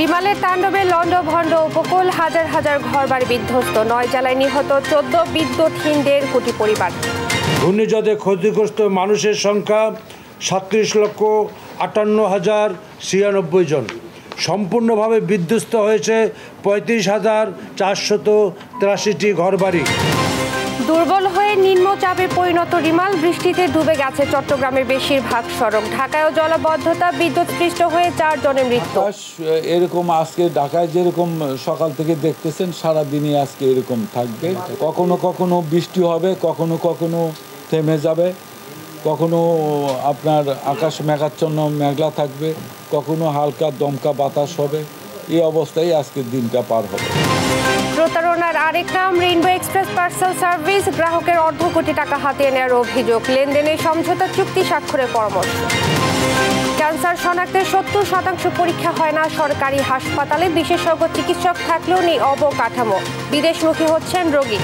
রিমালের তাণ্ডবে লন্ডভন্ড উপকূল, হাজার হাজার ঘরবাড়ি বিধ্বস্ত, ৯ জেলায় নিহত ১৪ বিদ্যুৎহীনদের কোটি পরিবার। ঘূর্ণিঝড়ে ক্ষতিগ্রস্ত মানুষের সংখ্যা ৩৭,৫৮,০৯৬ জন। সম্পূর্ণভাবে বিধ্বস্ত হয়েছে ৩৫,৪৮৩টি ঘরবাড়ি। দুর্বল হয়ে নিম্নচাপে পরিণত রিমাল, বৃষ্টিতে ডুবে গেছে চট্টগ্রামের বেশিরভাগ সড়ক। ঢাকায়ও জলাবদ্ধতা, বিদ্যুৎস্পৃষ্ট হয়ে 4 জনের মৃত্যু। এরকম আজকে ঢাকায় যেরকম সকাল থেকে দেখতেছেন সারাদিনই আজকে এরকম থাকবে। কখনো কখনো বৃষ্টি হবে, কখনো কখনো থেমে যাবে, কখনো আপনার আকাশ মেঘাচ্ছন্ন মেঘলা থাকবে, কখনো হালকা দমকা বাতাস হবে। এই অবস্থায় আজকের দিনটা পার হবে। প্রতারণার আরেক নাম রেইনবো এক্সপ্রেস পার্সেল সার্ভিস। গ্রাহকের অর্ধ কোটি টাকা হাতিয়ে নেওয়ার অভিযোগ, লেনদেনের সমঝোতা চুক্তি স্বাক্ষরের পরামর্শ। ক্যান্সার শনাক্তের ৭০% পরীক্ষা হয় না সরকারি হাসপাতালে, বিশেষজ্ঞ চিকিৎসক থাকলেও নেই অবকাঠামো, বিদেশমুখী হচ্ছেন রোগী।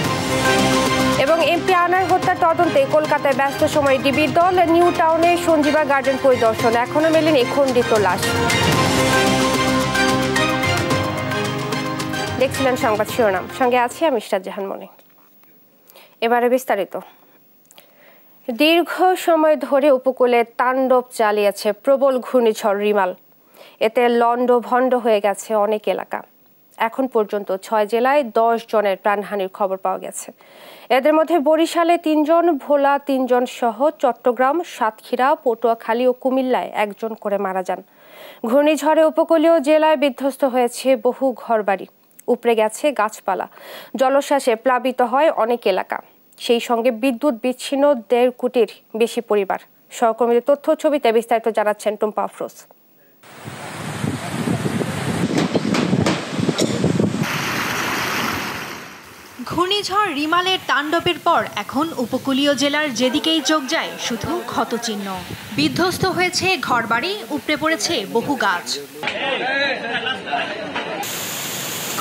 এবং এমপি আনার হত্যার তদন্তে কলকাতায় ব্যস্ত সময় ডিবির দল। নিউ টাউনে সঞ্জীবা গার্ডেন পরিদর্শন, এখনো মেলেনি খণ্ডিত লাশ। দেখছিলেন সংবাদ শিরোনাম, সঙ্গে আছি আমি ইশরাত জাহান মনি। এবারে বিস্তারিত। দীর্ঘ সময় ধরে উপকূলে তাণ্ডব চালিয়েছে প্রবল ঘূর্ণিঝড় রিমাল। এতে লন্ডভন্ড হয়ে গেছে অনেক এলাকা। এখন পর্যন্ত 6 জেলায় 10 জনের প্রাণহানির খবর পাওয়া গেছে। এদের মধ্যে বরিশালে 3 জন, ভোলা 3 জন সহ চট্টগ্রাম, সাতক্ষীরা, পটুয়াখালী ও কুমিল্লায় 1 জন করে মারা যান। ঘূর্ণিঝড়ে উপকূলীয় জেলায় বিধ্বস্ত হয়েছে বহু ঘরবাড়ি, উপড়ে গেছে গাছপালা, জলোচ্ছ্বাসে প্লাবিত হয় অনেক এলাকা। সেই সঙ্গে বিদ্যুৎ বিচ্ছিন্ন 1.5 কোটির বেশি পরিবার। সহকর্মীদের তথ্য ছবিতে বিস্তারিত জানাচ্ছেন টুম্পা আফরোজ। ঘূর্ণিঝড় রিমালের তাণ্ডবের পর এখন উপকূলীয় জেলার যেদিকেই চোখ যায় শুধু ক্ষতচিহ্ন। বিধ্বস্ত হয়েছে ঘরবাড়ি, উপড়ে পড়েছে বহু গাছ।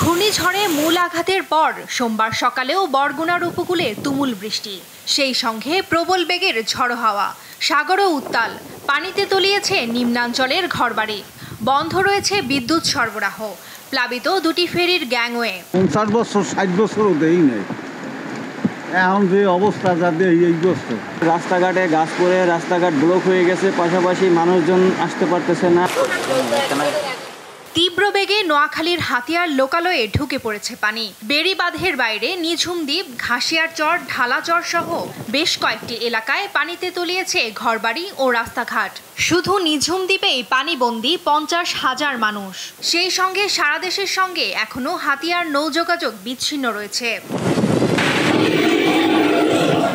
ঘূর্ণিঝড়ে মূল আঘাতের পর সোমবার সকালেও বরগুনার উপকূলে তুমুল বৃষ্টি, সেই সঙ্গে প্রবল বেগের ঝড়ো হাওয়া। সাগরও উত্তাল, পানিতে তলিয়েছে নিম্নাঞ্চলের ঘরবাড়ি, বন্ধ রয়েছে বিদ্যুৎ সরবরাহ, প্লাবিত 2টি ফেরির গ্যাংওয়ে। 50 বছর 60 বছরও দেই নাই, এখন যে অবস্থা যাদের এই বছর রাস্তাঘাটে গাছ পড়ে রাস্তাঘাট ব্লক হয়ে গেছে, পাশাপাশি মানুষজন আসতে পারতেছে না। তীব্র বেগে নোয়াখালীর হাতিয়ার লোকালয়ে ঢুকে পড়েছে পানি। বেড়িবাঁধের বাইরে নিঝুম দ্বীপ, ঘাসিয়ার চর, ঢালাচর সহ বেশ কয়েকটি এলাকায় পানিতে তলিয়েছে ঘরবাড়ি ও রাস্তাঘাট। শুধু নিঝুম দ্বীপেই পানিবন্দী 50,000 মানুষ। সেই সঙ্গে সারা দেশের সঙ্গে এখনো হাতিয়ার নৌযোগাযোগ বিচ্ছিন্ন রয়েছে।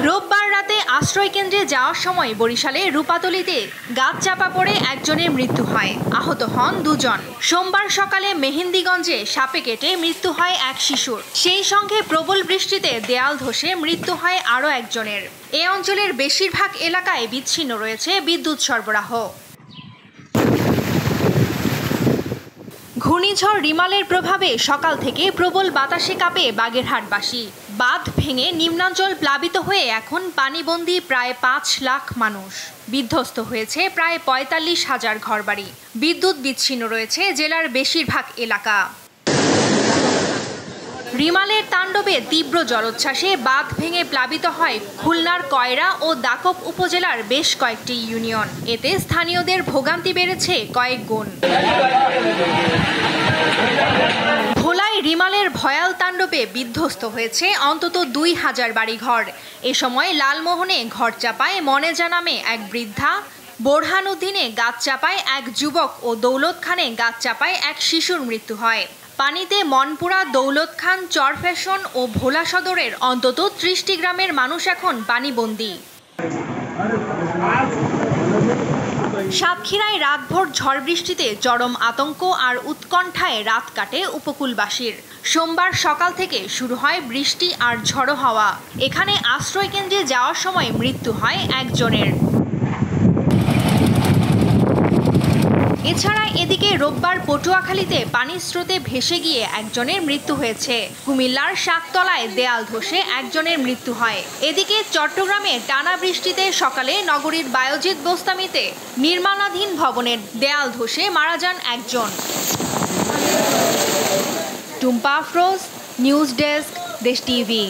রোববার রাতে আশ্রয়কেন্দ্রে যাওয়ার সময় বরিশালে রূপাতলীতে গাছ চাপা পড়ে 1 জনের মৃত্যু হয়, আহত হন 2 জন। সোমবার সকালে মেহেন্দিগঞ্জে সাপে কেটে মৃত্যু হয় 1 শিশুর। সেই সঙ্গে প্রবল বৃষ্টিতে দেয়াল ধসে মৃত্যু হয় আরও 1 জনের। এ অঞ্চলের বেশিরভাগ এলাকায় বিচ্ছিন্ন রয়েছে বিদ্যুৎ সরবরাহ। ঘূর্ণিঝড় রিমালের প্রভাবে সকাল থেকে প্রবল বাতাসে কাঁপে বাগেরহাটবাসী। বাঁধ ভেঙে নিম্নাঞ্চল প্লাবিত হয়ে এখন পানিবন্দী প্রায় 5 লাখ মানুষ। বিধ্বস্ত হয়েছে প্রায় 45,000 ঘরবাড়ি। বিদ্যুৎ বিচ্ছিন্ন রয়েছে জেলার বেশিরভাগ এলাকা। রিমালের তাণ্ডবে তীব্র জলোচ্ছ্বাসে বাঁধ ভেঙে প্লাবিত হয় খুলনার কয়রা ও দাকব উপজেলার বেশ কয়েকটি ইউনিয়ন। এতে স্থানীয়দের ভোগান্তি বেড়েছে কয়েক গুণ। ভোলায় রিমালের ভয়াল তাণ্ডবে বিধ্বস্ত হয়েছে অন্তত 2000 বাড়িঘর। এ সময় লালমোহনে ঘর চাপায় মনেজা নামে এক বৃদ্ধা, বোরহানুদ্দিনে গাছ চাপায় এক যুবক ও দৌলত খানে গাছ চাপায় এক শিশুর মৃত্যু হয়। পানিতে মনপুরা, দৌলত খান, চরফ্যাশন ও ভোলা সদরের অন্তত 30টি গ্রামের মানুষ এখন পানিবন্দী। সাতক্ষীরায় রাতভর ঝড় বৃষ্টিতে চরম আতঙ্ক আর উৎকণ্ঠায় রাত কাটে উপকূলবাসীর। সোমবার সকাল থেকে শুরু হয় বৃষ্টি আর ঝড়ো হাওয়া। এখানে আশ্রয়কেন্দ্রে যাওয়ার সময় মৃত্যু হয় 1 জনের। এছাড়া এদিকে রোববার পটুয়াখালীতে পানির স্রোতে ভেসে গিয়ে 1 জনের মৃত্যু হয়েছে। কুমিল্লার শাকতলায় দেয়াল ধসে 1 জনের মৃত্যু হয়। এদিকে চট্টগ্রামে টানা বৃষ্টিতে সকালে নগরীর বায়োজিৎ বোস্তামিতে নির্মাণাধীন ভবনের দেয়াল ধসে মারা যান 1 জন। টুম্পা আফরোজ, নিউজ ডেস্ক, দেশ টিভি।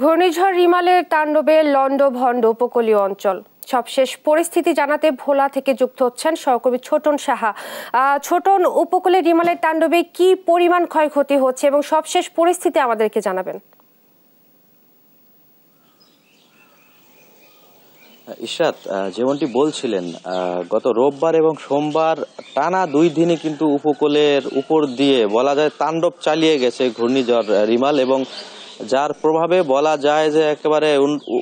ঘূর্ণিঝড় রিমালের তাণ্ডবে লন্ডভন্ড উপকূলীয় অঞ্চল। সবশেষ পরিস্থিতি জানাতে ভোলা থেকে যুক্ত হচ্ছেন সহকর্মী ছোটন সাহা। ছোটন, উপকূলে রিমালের তাণ্ডবে কি পরিমাণ ক্ষয়ক্ষতি হচ্ছে এবং সবশেষ পরিস্থিতি আমাদেরকে জানাবেন। ইশরাত, যেমনটি বলছিলেন, গত রোববার এবং সোমবার টানা 2 দিনই কিন্তু উপকূলের উপর দিয়ে বলা যায় তাণ্ডব চালিয়ে গেছে ঘূর্ণিঝড় রিমাল, এবং যার প্রভাবে বলা যায় যে একেবারে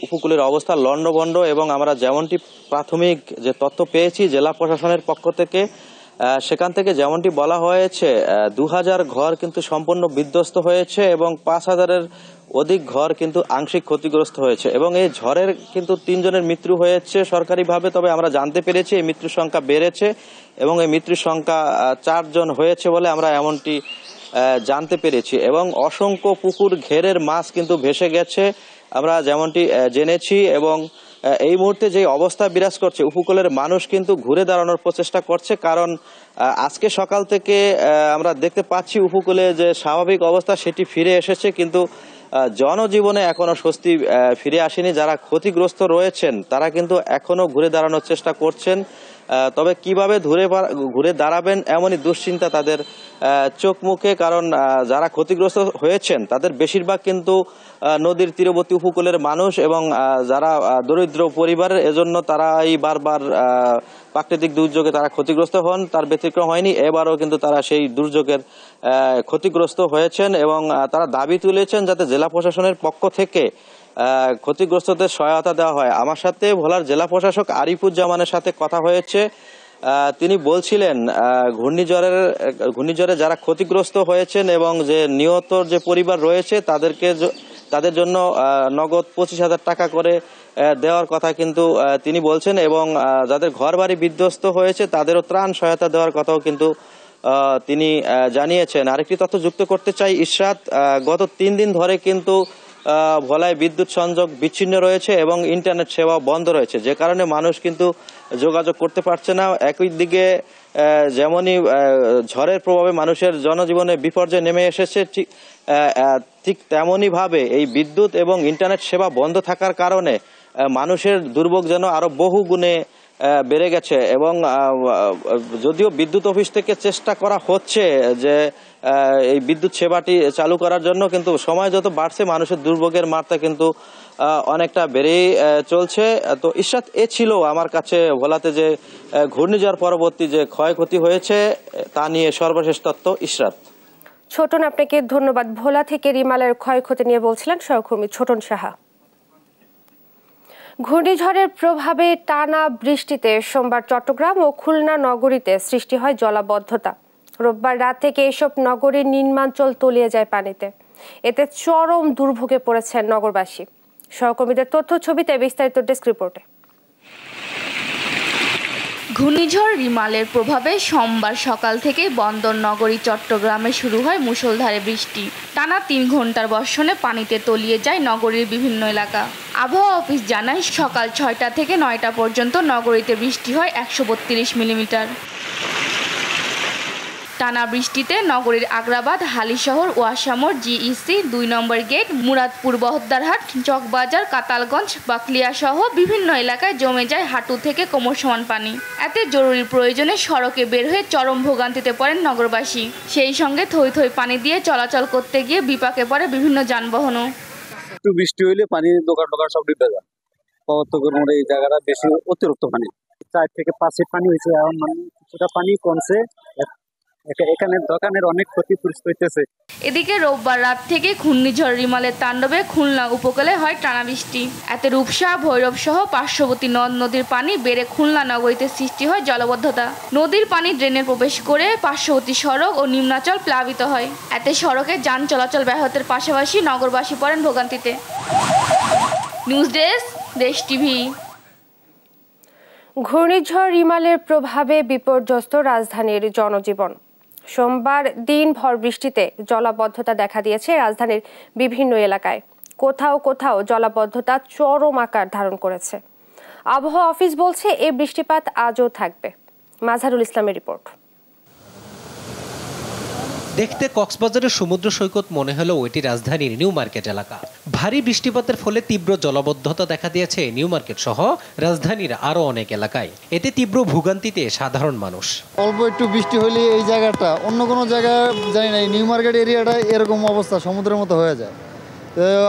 উপকূলের অবস্থা লন্ডভন্ড। এবং আমরা যেমনটি প্রাথমিক যে তথ্য পেয়েছি জেলা প্রশাসনের পক্ষ থেকে, সেখান থেকে যেমনটি বলা হয়েছে 2000 ঘর কিন্তু সম্পূর্ণ বিধ্বস্ত হয়েছে এবং 5000-এর অধিক ঘর কিন্তু আংশিক ক্ষতিগ্রস্ত হয়েছে। এবং এই ঝড়ের কিন্তু 3 জনের মৃত্যু হয়েছে সরকারিভাবে, তবে আমরা জানতে পেরেছি এই মৃত্যুর সংখ্যা বেড়েছে এবং এই মৃত্যুর সংখ্যা 4 জন হয়েছে বলে আমরা এমনটি জানতে পেরেছি। এবং অসংখ্য পুকুর ঘেরের মাছ কিন্তু ভেসে গেছে আমরা যেমনটি জেনেছি। এবং এই মুহূর্তে যে অবস্থা বিরাজ করছে, উপকূলের মানুষ কিন্তু ঘুরে দাঁড়ানোর প্রচেষ্টা করছে, কারণ আজকে সকাল থেকে আমরা দেখতে পাচ্ছি উপকূলে যে স্বাভাবিক অবস্থা সেটি ফিরে এসেছে, কিন্তু জনজীবনে এখনো স্বস্তি ফিরে আসেনি। যারা ক্ষতিগ্রস্ত রয়েছেন তারা কিন্তু এখনো ঘুরে দাঁড়ানোর চেষ্টা করছেন, তবে কিভাবে ঘুরে দাঁড়াবেন এমনই দুশ্চিন্তা তাদের চোখ মুখে, কারণ যারা ক্ষতিগ্রস্ত হয়েছেন তাদের বেশিরভাগ কিন্তু নদীর তীরবর্তী উপকূলের মানুষ এবং যারা দরিদ্র পরিবারের, এজন্য তারা এই বারবার প্রাকৃতিক দুর্যোগে তারা ক্ষতিগ্রস্ত হন। তার ব্যতিক্রম হয়নি, এবারও কিন্তু তারা সেই দুর্যোগের ক্ষতিগ্রস্ত হয়েছেন এবং তারা দাবি তুলেছেন যাতে জেলা প্রশাসনের পক্ষ থেকে ক্ষতিগ্রস্তদের সহায়তা দেওয়া হয়। আমার সাথে ভোলার জেলা প্রশাসক আরিফুজ্জামানের সাথে কথা হয়েছে। তিনি বলছিলেন ঘূর্ণিঝড়ে যারা ক্ষতিগ্রস্ত হয়েছেন এবং যে নিহত যে পরিবার রয়েছে তাদের জন্য নগদ 25,000 টাকা করে দেওয়ার কথা কিন্তু তিনি বলছেন, এবং যাদের ঘরবাড়ি বিধ্বস্ত হয়েছে তাদেরও ত্রাণ সহায়তা দেওয়ার কথাও কিন্তু তিনি জানিয়েছেন। আরেকটি তথ্য যুক্ত করতে চাই ইশরাত, গত 3 দিন ধরে কিন্তু ভোলায় বিদ্যুৎ সংযোগ বিচ্ছিন্ন রয়েছে এবং ইন্টারনেট সেবা বন্ধ রয়েছে, যে কারণে মানুষ কিন্তু যোগাযোগ করতে পারছে না। একই দিকে যেমনই ঝড়ের প্রভাবে মানুষের জনজীবনে বিপর্যয় নেমে এসেছে, ঠিক তেমনই ভাবে এই বিদ্যুৎ এবং ইন্টারনেট সেবা বন্ধ থাকার কারণে মানুষের দুর্ভোগ যেন আরো বহু গুণে বেড়ে গেছে। এবং যদিও বিদ্যুৎ অফিস থেকে চেষ্টা করা হচ্ছে যে এই বিদ্যুৎ সেবাটি চালু করার জন্য, কিন্তু সময় যত বাড়ছে মানুষের দুর্ভোগের মাত্রা কিন্তু অনেকটা বেড়েই চলছে। তো ইশরাত, এ ছিল আমার কাছে ভোলাতে যে ঘূর্ণিঝড় পরবর্তী যে ক্ষয়ক্ষতি হয়েছে তা নিয়ে সর্বশেষ তথ্য। ইশরাত। ছোটন, আপনাকে ধন্যবাদ। ভোলা থেকে রিমালের ক্ষয়ক্ষতি নিয়ে বলছিলেন সহকর্মী ছোটন সাহা। ঘূর্ণিঝড়ের প্রভাবে টানা বৃষ্টিতে সোমবার চট্টগ্রাম ও খুলনা নগরীতে সৃষ্টি হয় জলাবদ্ধতা। রোববার রাত থেকে এসব নগরীর নিম্নাঞ্চল তলিয়ে যায় পানিতে। এতে চরম দুর্ভোগে পড়েছেন নগরবাসী। সহকর্মীদের তথ্য ছবিতে বিস্তারিত ডেস্ক রিপোর্টে। ঘূর্ণিঝড় রিমালের প্রভাবে সোমবার সকাল থেকে বন্দর নগরী চট্টগ্রামে শুরু হয় মুষলধারে বৃষ্টি। টানা 3 ঘন্টার বর্ষণে পানিতে তলিয়ে যায় নগরীর বিভিন্ন এলাকা। আবহাওয়া অফিস জানায় সকাল 6টা থেকে 9টা পর্যন্ত নগরীতে বৃষ্টি হয় 132 মিলিমিটার। টানা বৃষ্টিতে নগরীর আগ্রাবাদ, হালিশহর, ওয়াসামোড়, জিইসি 2 নম্বর গেট, মুরাদপুর, বহদ্দারহাট, চকবাজার, কাতালগঞ্জ, বাকলিয়া সহ বিভিন্ন এলাকায় জমে যায় হাঁটু থেকে কোমর সমান পানি। এতে জরুরি প্রয়োজনে সড়কে বের হয়ে চরম ভোগান্তিতে পড়েন নগরবাসী। সেই সঙ্গে থই থই পানি দিয়ে চলাচল করতে গিয়ে বিপাকে পড়ে বিভিন্ন যানবাহনও। একটু বৃষ্টি হইলে পানি দোকান সব ডুবে যায়। পদার্থকের মধ্যে এই জায়গাটা বেশি অতিরিক্ত পানি, 4 থেকে 5 ফিট পানি হয়েছে। এখন মানে কিছুটা পানি কমছে, এখানে দোকানের অনেক ক্ষতিগ্রস্ত হইতেছে। এদিকে রোববার রাত থেকে ঘূর্ণিঝড় রিমালের তাণ্ডবে খুলনা উপকূলে হয় টানা বৃষ্টি। এতে রূপসা, ভৈরব সহ পার্শ্ববর্তী নদ নদীর পানি বেড়ে খুলনা নগরীতে সৃষ্টি হয় জলাবদ্ধতা। নদীর পানি ড্রেনে প্রবেশ করে পার্শ্ববর্তী সড়ক ও নিম্নাঞ্চল প্লাবিত হয়। এতে সড়কে যান চলাচল ব্যাহতের পাশাপাশি নগরবাসী পড়েন ভোগান্তিতে। নিউজ ডেস্ক, দেশ টিভি। ঘূর্ণিঝড় রিমালের প্রভাবে বিপর্যস্ত রাজধানীর জনজীবন। সোমবার দিনভর বৃষ্টিতে জলাবদ্ধতা দেখা দিয়েছে রাজধানীর বিভিন্ন এলাকায়। কোথাও কোথাও জলাবদ্ধতা চরম আকার ধারণ করেছে। আবহাওয়া অফিস বলছে এই বৃষ্টিপাত আজও থাকবে। মাজহারুল ইসলামের রিপোর্ট। দেখতে কক্সবাজারের সমুদ্র সৈকত মনে হলেও এটি রাজধানীর নিউ মার্কেট এলাকা। ভারী বৃষ্টিপাতের ফলে তীব্র জলাবদ্ধতা দেখা দিয়েছে নিউ মার্কেট সহ রাজধানীর আরও অনেক এলাকায়। এতে তীব্র ভোগান্তিতে সাধারণ মানুষ। অল্প একটু বৃষ্টি হলে এই জায়গাটা অন্য কোনো জায়গায় জানি না, নিউ মার্কেট এরিয়াটা এরকম অবস্থা সমুদ্রের মতো হয়ে যায়।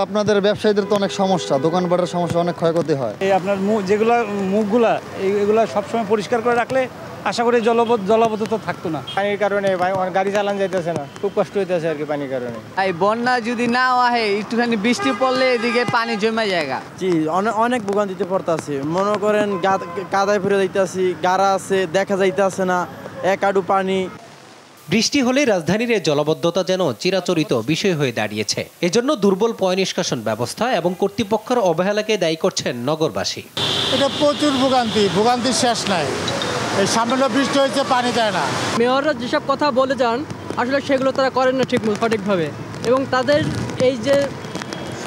আপনাদের ব্যবসায়ীদের তো অনেক সমস্যা, দোকানপাটের সমস্যা, অনেক ক্ষয়ক্ষতি হয়। এই আপনার যেগুলো মুখগুলা এগুলো সবসময় পরিষ্কার করে রাখলে আশা করি জলাবদ্ধতা থাকতো না। পানির কারণে গাড়ি চালান যাইতেছে না, খুব কষ্ট হইতেছে আর কি পানির কারণে। এই বন্যা যদি না হয় একটুখানি বৃষ্টি পড়লে এদিকে পানি জমে জায়গা। জি অনেক ভোগান্তিতে পড়তেছি। মনে করেন কাদায় ফিরে যাইতেছি, গাড়া আছে দেখা যাইতেছে না, এক আডু পানি। বৃষ্টি হলে রাজধানীর জলাবদ্ধতা যেন চিরাচরিত বিষয় হয়ে দাঁড়িয়েছে। এজন্য দুর্বল পয় নিষ্কাশন ব্যবস্থা এবং কর্তৃপক্ষের অবহেলাকে দায়ী করছেন নগরবাসী। এটা প্রচুর ভোগান্তির শেষ নাই। এই সামান্য বৃষ্টি হয়েছে, পানি দেয় না। মেয়ররা যেসব কথা বলে যান আসলে সেগুলো তারা করেন না সঠিকভাবে, এবং তাদের এই যে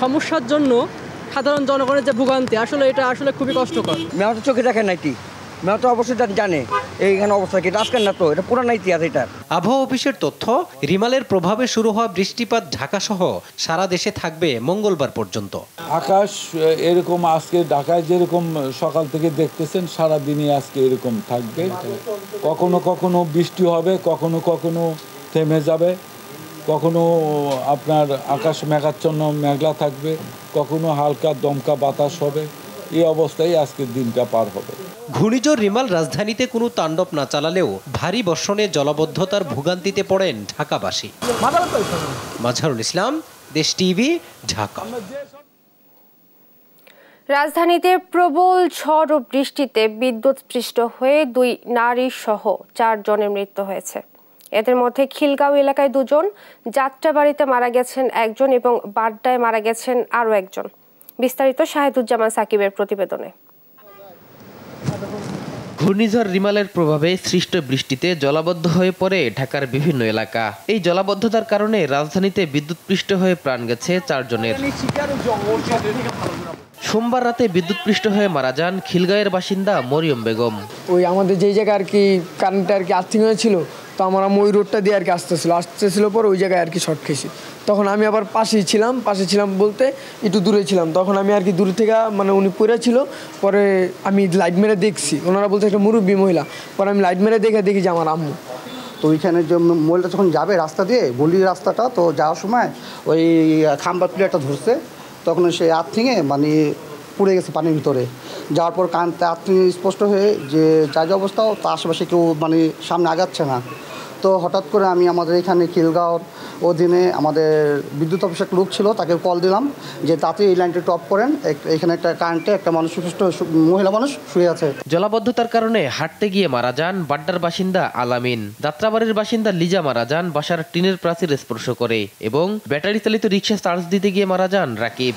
সমস্যার জন্য সাধারণ জনগণের যে ভোগান্তি, আসলে এটা আসলে খুবই কষ্টকর। মেয়র চোখে দেখেন নাকি? মেয়র তো অবশ্যই জানে এইখানে অবস্থা কি, আজকের না তো, এটা পুরানো ইতিহাস। এটা আবহাওয়া অফিসের তথ্য, রিমালের প্রভাবে শুরু হওয়া বৃষ্টিপাত ঢাকা সহ সারা দেশে থাকবে মঙ্গলবার পর্যন্ত। আকাশ এরকম আজকে ঢাকায় যেরকম সকাল থেকে দেখতেছেন সারা দিনই আজকে এরকম থাকবে। কখনো কখনো বৃষ্টি হবে, কখনো কখনো থেমে যাবে, কখনো আপনার আকাশ মেঘাচ্ছন্ন মেঘলা থাকবে, কখনো হালকা দমকা বাতাস হবে। এই অবস্থায় আজকের দিনটা পার হবে। ঘূর্ণিঝড় রিমাল রাজধানীতে কোনো তাণ্ডব না চালালেও ভারী বর্ষণে জলাবদ্ধতার ভোগান্তিতে পড়েন ঢাকাবাসী। মাজহারুল ইসলাম, দেশ টিভি, ঢাকা। রাজধানীতে প্রবল ঝড় ও বৃষ্টিতে বিদ্যুৎস্পৃষ্ট হয়ে 2 নারী সহ 4 জনের মৃত্যু হয়েছে। এদের মধ্যে খিলগাঁও এলাকায় 2 জন, যাত্রাবাড়িতে মারা গেছেন 1 জন এবং বাড্ডায় মারা গেছেন আরও 1 জন। বিস্তারিত শাহেদুজ্জামান সাকিবের প্রতিবেদনে। ঘূর্ণিঝড় রিমালের প্রভাবে সৃষ্ট বৃষ্টিতে জলাবদ্ধ হয়ে পড়ে ঢাকার বিভিন্ন এলাকা। এই জলাবদ্ধতার কারণে রাজধানীতে বিদ্যুৎস্পৃষ্ট হয়ে প্রাণ গেছে 4 জনের। সোমবার রাতে বিদ্যুৎস্পৃষ্ট হয়ে মারা যান খিলগাঁওয়ের বাসিন্দা মরিয়ম বেগম। ওই আমাদের যেই জায়গায় আর কি কারেন্টটা আর কি আর্থিং হয়েছিল, তো আমরা ওই রোডটা দিয়ে আর কি আসতেছিল পর ওই জায়গায় আর কি শর্ট খেয়েছি। তখন আমি আবার পাশে ছিলাম বলতে একটু দূরে ছিলাম। তখন আমি আর কি দূর থেকে মানে উনি পড়ে ছিল, পরে আমি লাইট মেরে দেখছি, ওনারা বলতে একটা মুরব্বী মহিলা, পরে আমি লাইট মেরে দেখি যে আমার আম্মু। তো ওইখানে যে মহিলাটা যখন যাবে রাস্তা দিয়ে, গলির রাস্তাটা, তো যাওয়ার সময় ওই খাম্বার প্লেয়ারটা ধরছে, তখন সে আর্থিংয়ে মানে পুড়ে গেছে পানির ভিতরে। যাওয়ার পর কানতে আর্থিং স্পষ্ট হয়ে যে যা অবস্থাও, তো আশেপাশে কেউ মানে সামনে আগাচ্ছে না। তো হঠাৎ করে আমি আমাদের এখানে খিলগাঁওর অধীনে আমাদের বিদ্যুৎ অফিসের লোক ছিল, তাকে কল দিলাম যে তাতে এই লাইনটা টপ করেন, এখানে একটা কারেন্টে একটা মানুষ, সুস্থ মহিলা মানুষ শুয়ে আছে। জলাবদ্ধতার কারণে হাঁটতে গিয়ে মারা যান বাড্ডার বাসিন্দা আলামিন। যাত্রাবাড়ির বাসিন্দা লিজা মারা যান বাসার টিনের প্রাচীর স্পর্শ করে, এবং ব্যাটারি চালিত রিকশা চার্জ দিতে গিয়ে মারা যান রাকিব।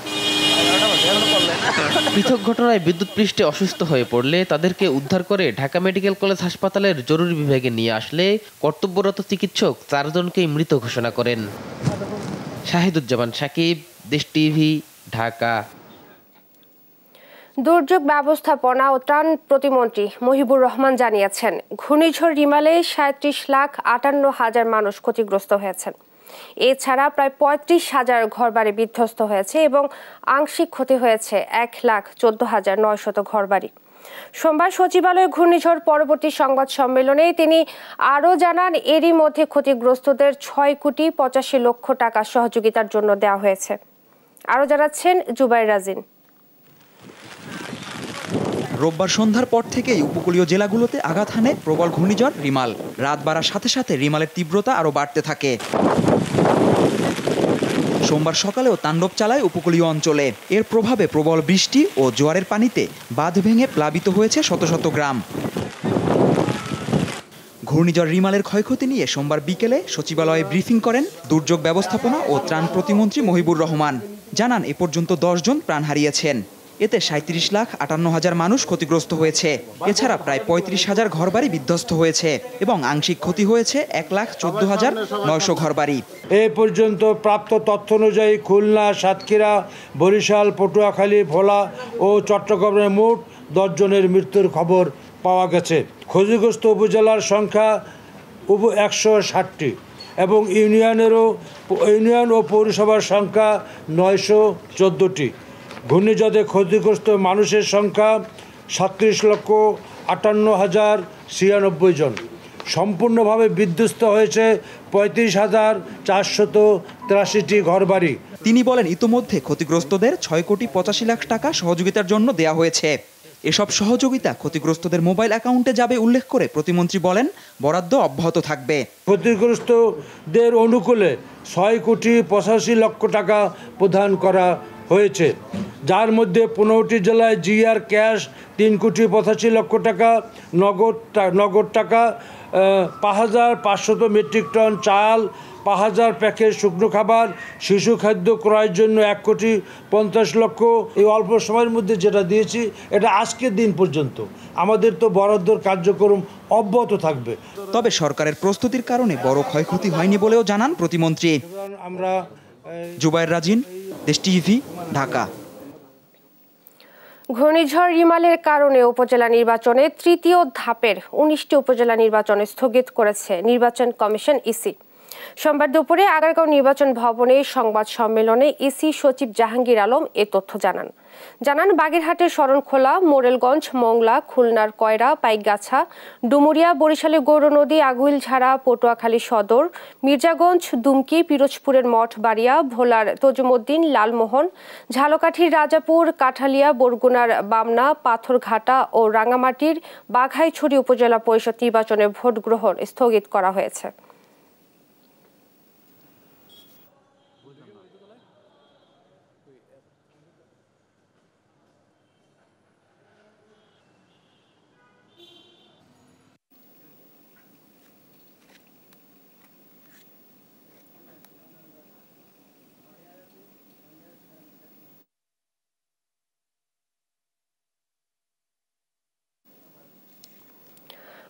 পৃথক ঘটনায় বিদ্যুৎস্পৃষ্টে অসুস্থ হয়ে পড়লে তাদেরকে উদ্ধার করে ঢাকা মেডিকেল কলেজ হাসপাতালের জরুরি বিভাগে নিয়ে আসলে কর্তব্যরত চিকিৎসক 4 জনকেই মৃত ঘোষণা করেন। শাহিদুজ্জামান সাকিব, দেশ টিভি, ঢাকা। দুর্যোগ ব্যবস্থাপনা ও ত্রাণ প্রতিমন্ত্রী মহিবুর রহমান জানিয়েছেন, ঘূর্ণিঝড় রিমালে 37,58,000 মানুষ ক্ষতিগ্রস্ত হয়েছেন। এছাড়া প্রায় 35,000 ঘরবাড়ি বিধ্বস্ত হয়েছে এবং আংশিক ক্ষতি হয়েছে 1,14,900 ঘরবাড়ি। সোমবার সচিবালয়ে ঘূর্ণিঝড় পরবর্তী সংবাদ সম্মেলনে তিনি আরও জানান, এরই মধ্যে ক্ষতিগ্রস্তদের 6,85,00,000 টাকা সহযোগিতার জন্য দেওয়া হয়েছে। আরও জানাচ্ছেন জুবাইর রাজিন। রোববার সন্ধ্যার পর থেকেই উপকূলীয় জেলাগুলোতে আঘাত হানে প্রবল ঘূর্ণিঝড় রিমাল। রাত বাড়ার সাথে সাথে রিমালের তীব্রতা আরও বাড়তে থাকে। সোমবার সকালেও তাণ্ডব চালায় উপকূলীয় অঞ্চলে। এর প্রভাবে প্রবল বৃষ্টি ও জোয়ারের পানিতে বাঁধ ভেঙে প্লাবিত হয়েছে শত শত গ্রাম। ঘূর্ণিঝড় রিমালের ক্ষয়ক্ষতি নিয়ে সোমবার বিকেলে সচিবালয়ে ব্রিফিং করেন দুর্যোগ ব্যবস্থাপনা ও ত্রাণ প্রতিমন্ত্রী মহিবুর রহমান। জানান, এ পর্যন্ত 10 জন প্রাণ হারিয়েছেন। এতে 37,58,000 মানুষ ক্ষতিগ্রস্ত হয়েছে। এছাড়া প্রায় 35,000 ঘরবাড়ি বিধ্বস্ত হয়েছে এবং আংশিক ক্ষতি হয়েছে 1,14,900 ঘরবাড়ি। এ পর্যন্ত প্রাপ্ত তথ্য অনুযায়ী খুলনা, সাতক্ষীরা, বরিশাল, পটুয়াখালী, ভোলা ও চট্টগ্রামের মোট 10 জনের মৃত্যুর খবর পাওয়া গেছে। ক্ষতিগ্রস্ত উপজেলার সংখ্যা 160টি। এবং ইউনিয়ন ও পৌরসভার সংখ্যা 914টি। ঘূর্ণিঝড়ে ক্ষতিগ্রস্ত মানুষের সংখ্যা 37,58,096 জন। সম্পূর্ণভাবে বিধ্বস্ত হয়েছে 35,483টি ঘরবাড়ি। তিনি বলেন ইতোমধ্যে ক্ষতিগ্রস্তদের 6,85,00,000 টাকা সহযোগিতার জন্য দেয়া হয়েছে। এসব সহযোগিতা ক্ষতিগ্রস্তদের মোবাইল অ্যাকাউন্টে যাবে উল্লেখ করে প্রতিমন্ত্রী বলেন বরাদ্দ অব্যাহত থাকবে। ক্ষতিগ্রস্তদের অনুকূলে 6,85,00,000 টাকা প্রদান করা হয়েছে, যার মধ্যে 15টি জেলায় জিআর ক্যাশ 3,85,00,000 টাকা, নগদ টাকা 5,500 মেট্রিক টন চাল, 5,000 প্যাকেট শুকনো খাবার, শিশু খাদ্য ক্রয়ের জন্য 1,50,00,000। এই অল্প সময়ের মধ্যে যেটা দিয়েছি এটা আজকের দিন পর্যন্ত। আমাদের তো বরাদ্দর কার্যক্রম অব্যাহত থাকবে। তবে সরকারের প্রস্তুতির কারণে বড় ক্ষয়ক্ষতি হয়নি বলেও জানান প্রতিমন্ত্রী। আমরা জুবায়ের রাজিন, দেশ টিভি, ঢাকা। ঘূর্ণিঝড় রিমালের কারণে উপজেলা নির্বাচনে তৃতীয় ধাপের 19টি উপজেলা নির্বাচন স্থগিত করেছে নির্বাচন কমিশন ইসি। সোমবার দুপুরে আগারগাঁও নির্বাচন ভবনে সংবাদ সম্মেলনে ইসি সচিব জাহাঙ্গীর আলম এ তথ্য জানান বাগেরহাটের শরণখোলা, মোরেলগঞ্জ, মংলা, খুলনার কয়রা, পাইকগাছা, ডুমুরিয়া, বরিশালের গৌরনদী, আগুইলঝাড়া, পটুয়াখালী সদর, মির্জাগঞ্জ, দুমকি, পিরোজপুরের মঠবাড়িয়া, ভোলার তজুমুদ্দিন, লালমোহন, ঝালকাঠির রাজাপুর, কাঠালিয়া, বরগুনার বামনা, পাথরঘাটা ও রাঙামাটির বাঘাইছড়ি উপজেলা পরিষদ নির্বাচনে ভোট গ্রহণ স্থগিত করা হয়েছে।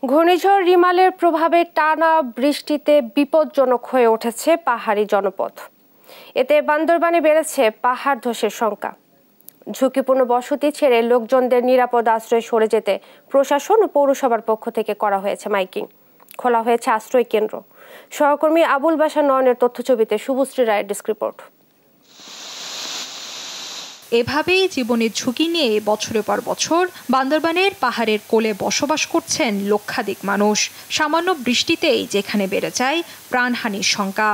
ঘূর্ণিঝড় রিমালের প্রভাবে টানা বৃষ্টিতে বিপজ্জনক হয়ে উঠেছে পাহাড়ি জনপদ। এতে বান্দরবানে বেড়েছে পাহাড় ধসের শঙ্কা। ঝুঁকিপূর্ণ বসতি ছেড়ে লোকজনদের নিরাপদ আশ্রয়ে সরে যেতে প্রশাসন ও পৌরসভার পক্ষ থেকে করা হয়েছে মাইকিং। খোলা হয়েছে আশ্রয় কেন্দ্র। সহকর্মী আবুল বাশার নয়নের তথ্যছবিতে শুভশ্রী রায়ের ডেস্ক রিপোর্ট। এভাবেই জীবনের ঝুঁকি নিয়ে বছরের পর বছর বান্দরবানের পাহাড়ের কোলে বসবাস করছেন লক্ষাধিক মানুষ। সামান্য বৃষ্টিতেই যেখানে বেড়ে যায় প্রাণহানির শঙ্কা।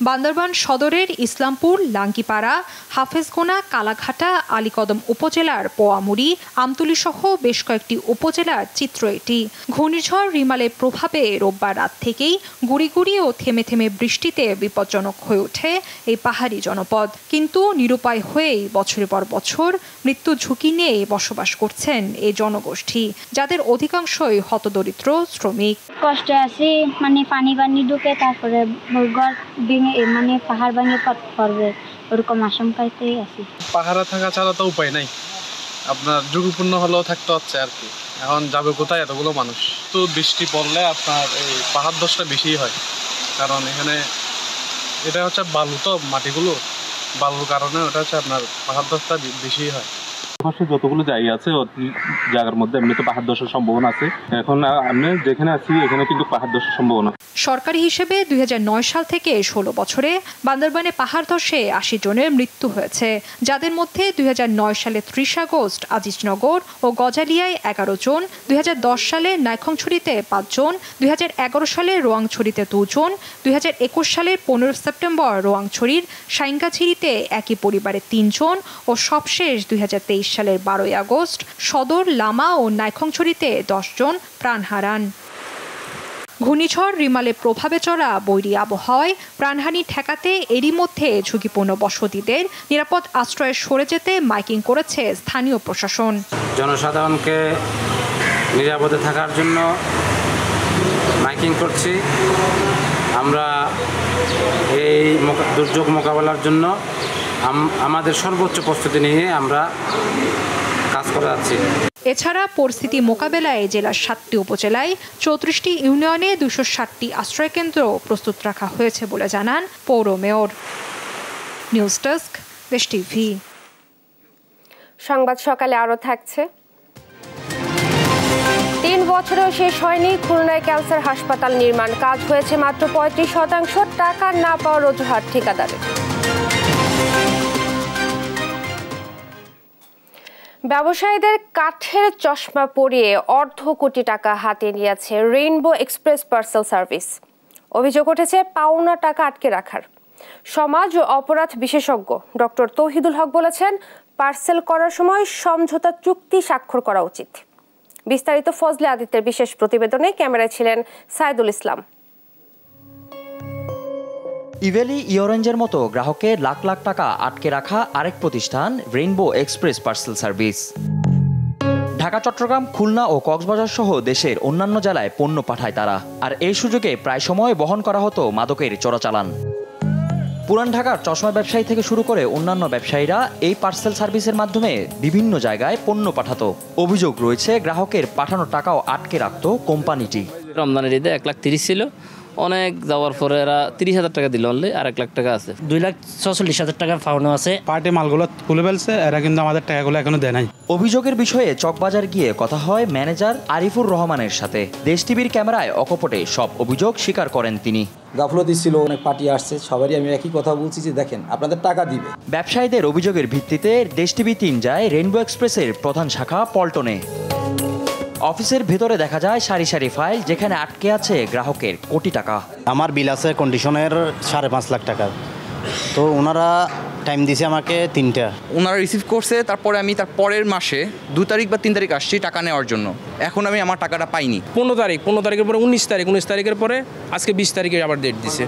বান্দরবান সদরের ইসলামপুর, লাঙ্কিপাড়া, হাফেজগোনা, কালাঘাটা, আলীকদম উপজেলার পোয়ামুড়ি, আমতলী সহ বেশ কয়েকটি উপজেলার চিত্র এটি। ঘূর্ণিঝড় রিমালের প্রভাবে রোববার রাত থেকেই গুড়ি গুড়ি ও থেমে থেমে বৃষ্টিতে বিপজ্জনক হয়ে ওঠে এই পাহাড়ি জনপদ। কিন্তু নিরুপায় হয়েই বছরের পর বছর মৃত্যু ঝুঁকি নিয়ে বসবাস করছেন এই জনগোষ্ঠী, যাদের অধিকাংশই হতদরিদ্র শ্রমিক। কষ্টে আছি, মানে পানি ঢুকে তারপরে ঘর ভেঙে মানে পাহাড় ভেঙে পড়বে ওরকম আশঙ্কাতেই আছি। পাহাড়ে থাকা ছাড়া তো উপায় নাই, আপনার ঝুঁকিপূর্ণ হলেও থাকতে হচ্ছে আর কি। এখন যাবে কোথায় এতগুলো মানুষ? তো বৃষ্টি পড়লে আপনার এই পাহাড় ধসটা বেশি হয়, কারণ এখানে এটা হচ্ছে বালু, তো মাটিগুলো বালুর কারণে ওটা হচ্ছে আপনার পাহাড় ধসটা বেশি হয়। পাশে যতগুলো জায়গা আছে জায়গার মধ্যে এমনি তো পাহাড় ধসের সম্ভাবনা আছে। এখন আমি যেখানে আছি এখানে কিন্তু পাহাড় ধসের সম্ভাবনা। সরকারি হিসেবে 2009 সাল থেকে 16 বছরে বান্দরবানে পাহাড় ধসে 80 জনের মৃত্যু হয়েছে, যাদের মধ্যে 2009 সালে 30 আগস্ট আজিজনগর ও গজালিয়ায় 11 জন, 2010 সালে নাইখংছড়িতে 5 জন, 2011 সালে রোয়াংছড়িতে 2 জন, 2021 সালের 15 সেপ্টেম্বর রোয়াংছড়ির সাইঙ্গাঝিরিতে একই পরিবারে 3 জন ও সবশেষ 2023 সালের 12 আগস্ট সদর, লামা ও নাইখংছড়িতে 10 জন প্রাণ হারান। ঘূর্ণিঝড় রিমালের প্রভাবে চলা বৈরী আবহাওয়ায় প্রাণহানি ঠেকাতে এরই মধ্যে ঝুঁকিপূর্ণ বসতিদের নিরাপদ আশ্রয়ে সরে যেতে মাইকিং করেছে স্থানীয় প্রশাসন। জনসাধারণকে নিরাপদে থাকার জন্য মাইকিং করছি। আমরা এই দুর্যোগ মোকাবেলার জন্য আমাদের সর্বোচ্চ প্রস্তুতি নিয়ে আমরা কাজ করে যাচ্ছি। এছাড়া পরিস্থিতি মোকাবেলায় জেলার 7টি উপজেলায় 34টি ইউনিয়নে 260টি আশ্রয়কেন্দ্র প্রস্তুত রাখা হয়েছে বলে জানান পৌর মেয়র। নিউজ ডেস্ক, দেশ টিভি। সংবাদ সকালে আরও থাকছে। 3 বছরেও শেষ হয়নি খুলনায় ক্যান্সার হাসপাতাল নির্মাণ। কাজ হয়েছে মাত্র 35%। টাকা না পাওয়ার অজুহাত ঠিকাদারের। ব্যবসায়ীদের কাঠের চশমা পরিয়ে অর্ধ কোটি টাকা হাতিয়ে নিয়েছে রেইনবো এক্সপ্রেস পার্সেল সার্ভিস। অভিযোগ উঠেছে পাওনা টাকা আটকে রাখার। সমাজ ও অপরাধ বিশেষজ্ঞ ডক্টর তৌহিদুল হক বলেছেন, পার্সেল করার সময় সমঝোতা চুক্তি স্বাক্ষর করা উচিত। বিস্তারিত ফজলে আদিত্যের বিশেষ প্রতিবেদনে, ক্যামেরায় ছিলেন সাইদুল ইসলাম। ইভেলি ইওরেঞ্জের মতো গ্রাহকের লাখ লাখ টাকা আটকে রাখা আরেক প্রতিষ্ঠান Rainbow Express parcel service. Dhaka, Chattogram, Khulna ও কক্সবাজার সহ দেশের অন্যান্য জেলায় পণ্য পাঠায় তারা। আর এই সুযোগে প্রায় সময় বহন করা হতো মাদকের চোরাচালান। পুরান ঢাকার চশমা ব্যবসায়ী থেকে শুরু করে অন্যান্য ব্যবসায়ীরা এই পার্সেল সার্ভিসের মাধ্যমে বিভিন্ন জায়গায় পণ্য পাঠাতো। অভিযোগ রয়েছে, গ্রাহকের পাঠানো টাকাও আটকে রাখত কোম্পানিটি। রমজানের ঈদে 1,30,000 ছিল, অনেক যাওয়ার পরে এরা 30,000 টাকা দিল, অনলি আর 1 লাখ টাকা আছে। 2,46,000 টাকার ফাউন্ড আছে। পার্টি মালগুলো খুলে ফেলছে, এরা কিন্তু আমাদের টাকাগুলো এখনো দেয় নাই। অভিযোগের বিষয়ে চকবাজার গিয়ে কথা হয় ম্যানেজার আরিফুর রহমানের সাথে। দেশ টিভির ক্যামেরায় অকপটে সব অভিযোগ স্বীকার করেন তিনি। গাফলতি ছিল, অনেক পার্টি আসছে, সবারই আমি একই কথা বলছি যে দেখেন আপনাদের টাকা দিবে। ব্যবসায়ীদের অভিযোগের ভিত্তিতে দেশ টিভি 3 যায় রেইনবো এক্সপ্রেসের প্রধান শাখা পল্টনে। অফিসের ভেতরে দেখা যায় সারি সারি ফাইল, যেখানে আটকে আছে গ্রাহকের কোটি টাকা। আমার বিল আছে কন্ডিশনের 5.5 লাখ টাকা। তো ওনারা টাইম দিয়েছে আমাকে 3টা। ওনারা রিসিভ করছে, তারপরে আমি তার পরের মাসে 2 তারিখ বা 3 তারিখ আসছি টাকা নেওয়ার জন্য। এখন আমি আমার টাকাটা পাইনি। 15 তারিখের পরে 19 তারিখের পরে আজকে 20 তারিখে আবার ডেট দিছে,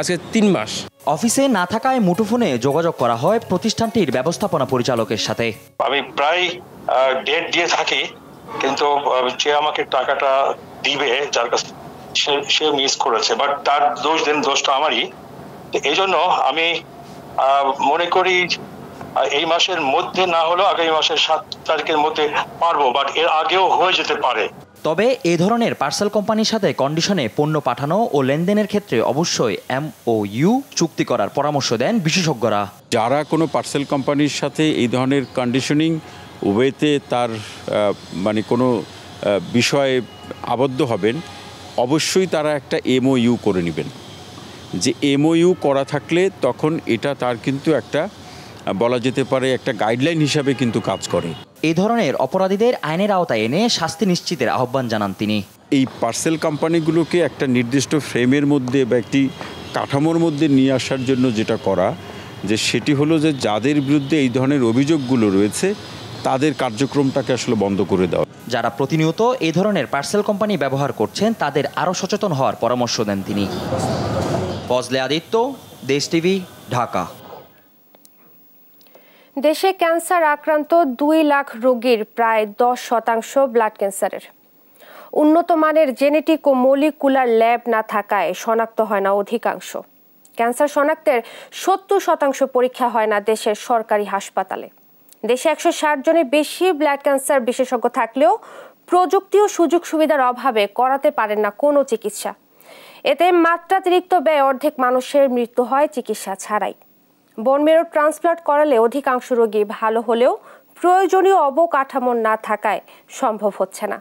আজকে 3 মাস। অফিসে না থাকায় মুঠোফোনে যোগাযোগ করা হয় প্রতিষ্ঠানটির ব্যবস্থাপনা পরিচালকের সাথে। আমি প্রায় ডেট দিয়ে থাকি, কিন্তু যে আমাকে টাকাটা দিবে, যার কাছে সে মিস করেছে, বাট তার দোষটা আমারই। এই জন্য আমি মনে করি এই মাসের মধ্যে না হলেও আগামী মাসের 7 তারিখের মধ্যে পারবো, বাট এর আগেও হয়ে যেতে পারে। তবে এ ধরনের পার্সেল কোম্পানির সাথে কন্ডিশনে পণ্য পাঠানো ও লেনদেনের ক্ষেত্রে অবশ্যই MOU চুক্তি করার পরামর্শ দেন বিশেষজ্ঞরা। যারা কোনো পার্সেল কোম্পানির সাথে এই ধরনের কন্ডিশনিং ওয়েতে তার মানে কোনো বিষয়ে আবদ্ধ হবেন, অবশ্যই তারা একটা MOU করে নেবেন। যে MOU করা থাকলে তখন এটা তার কিন্তু একটা বলা যেতে পারে একটা গাইডলাইন হিসাবে কিন্তু কাজ করে। এই ধরনের অপরাধীদের আইনের আওতায় এনে শাস্তি নিশ্চিতের আহ্বান জানান তিনি। এই পার্সেল কোম্পানিগুলোকে একটা নির্দিষ্ট ফ্রেমের মধ্যে বা একটি কাঠামোর মধ্যে নিয়ে আসার জন্য যেটা করা, যে সেটি হলো যে যাদের বিরুদ্ধে এই ধরনের অভিযোগগুলো রয়েছে তাদের কার্যক্রমটাকে আসলে বন্ধ করে দেওয়া। যারা প্রতিনিয়ত এই ধরনের পার্সেল কোম্পানি ব্যবহার করছেন তাদের আরও সচেতন হওয়ার পরামর্শ দেন তিনি। ফজলে আদিত্য, দেশ টিভি, ঢাকা। দেশে ক্যান্সার আক্রান্ত 2 লাখ রোগীর প্রায় 10% ব্লাড ক্যান্সারের। উন্নত মানের জেনেটিক ও মলিকুলার ল্যাব না থাকায় শনাক্ত হয় না অধিকাংশ। ক্যান্সার শনাক্তের 70% পরীক্ষা হয় না দেশের সরকারি হাসপাতালে। দেশে 160 জনের বেশি ব্লাড ক্যান্সার বিশেষজ্ঞ থাকলেও প্রযুক্তি ও সুযোগ সুবিধার অভাবে করাতে পারেন না কোনো চিকিৎসা। এতে মাত্রাতিরিক্ত ব্যয়, অর্ধেক মানুষের মৃত্যু হয় চিকিৎসা ছাড়াই। বোন মেরু ট্রান্সপ্লান্ট করালে অধিকাংশ রোগী ভালো হলেও প্রয়োজনীয় অবকাঠামো না থাকায় সম্ভব হচ্ছে না।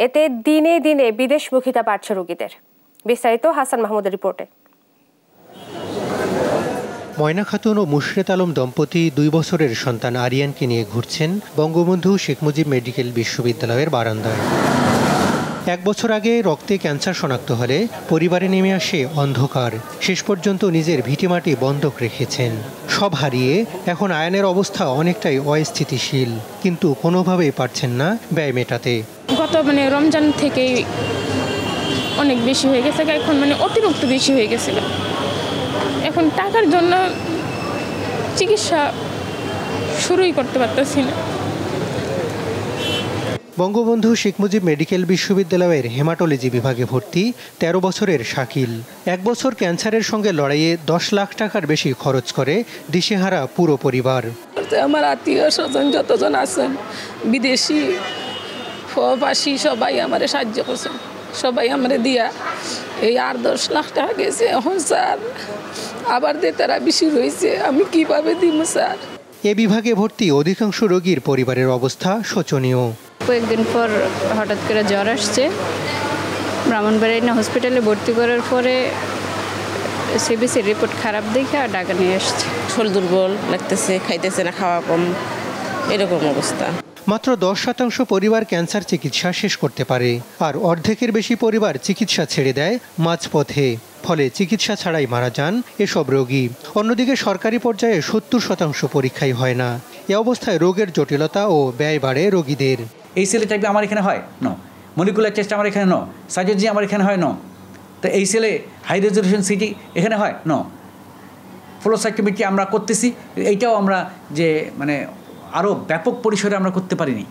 এতে দিনে দিনে বিদেশমুখিতা বাড়ছে রোগীদের। বিস্তারিত হাসান মাহমুদের রিপোর্টে। ময়না খাতুন ও মুশরেত আলম দম্পতি 2 বছরের সন্তান আরিয়ানকে নিয়ে ঘুরছেন বঙ্গবন্ধু শেখ মুজিব মেডিকেল বিশ্ববিদ্যালয়ের বারান্দায়। 1 বছর আগে রক্তে ক্যান্সার শনাক্ত হলে পরিবারে নেমে আসে অন্ধকার। শেষ পর্যন্ত নিজের ভিটেমাটি বন্ধক রেখেছেন। সব হারিয়ে এখন আয়ানের অবস্থা অনেকটাই অস্থিতিশীল, কিন্তু কোনোভাবেই পারছেন না ব্যয় মেটাতে। গত রমজান থেকেই অনেক বেশি হয়ে গেছে, এখন অতিরিক্ত বেশি হয়ে গেছিল। এখন টাকার জন্য চিকিৎসা শুরুই করতে পারতেছি না। বঙ্গবন্ধু শেখ মুজিব মেডিকেল বিশ্ববিদ্যালয়ের হেমাটোলজি বিভাগে ভর্তি 13 বছরের শাকিল। 1 বছর ক্যান্সারের সঙ্গে লড়াইয়ে 10 লাখ টাকার বেশি খরচ করে দিশেহারা পুরো পরিবার। আমার আত্মীয় স্বজন যতজন আছেন, বিদেশি প্রবাসী, সবাই আমার সাহায্য করছেন, সবাই আমার দিয়া এই 8-10 লাখ টাকা গেছে। এখন স্যার আবার তারা বেশি রয়েছে, আমি কিভাবে দিব স্যার? এ বিভাগে ভর্তি অধিকাংশ রোগীর পরিবারের অবস্থা শোচনীয়। কয়েকদিন পর হঠাৎ করে জ্বর আসছে, ব্রাহ্মণবাড়িয়া হসপিটালে ভর্তি করার পরে সিবিসির রিপোর্ট খারাপ দেখে আর ঢাকা নিয়ে আসছে। শরীর দুর্বল লাগতেছে, খাইতেছে না, খাওয়া কম, এরকম অবস্থা। মাত্র 10% পরিবার ক্যান্সার চিকিৎসা শেষ করতে পারে, আর অর্ধেকের বেশি পরিবার চিকিৎসা ছেড়ে দেয় মাঝপথে। ফলে চিকিৎসা ছাড়াই মারা যান এসব রোগী। অন্যদিকে সরকারি পর্যায়ে 70% পরীক্ষাই হয় না। এ অবস্থায় রোগের জটিলতা ও ব্যয় বাড়ে রোগীদের। এই সেলে টাইপে আমার এখানে হয় না, মলিকুলার টেস্ট আমার এখানে ন, সার্জারি আমার এখানে হয় না, তো এই সেলে হাই রেজলিউশন সিটি এখানে হয় না, ফ্লো সাইটোমেট্রি আমরা করতেছি, এইটাও আমরা যে মানে আরও ব্যাপক পরিসরে আমরা করতে পারিনি।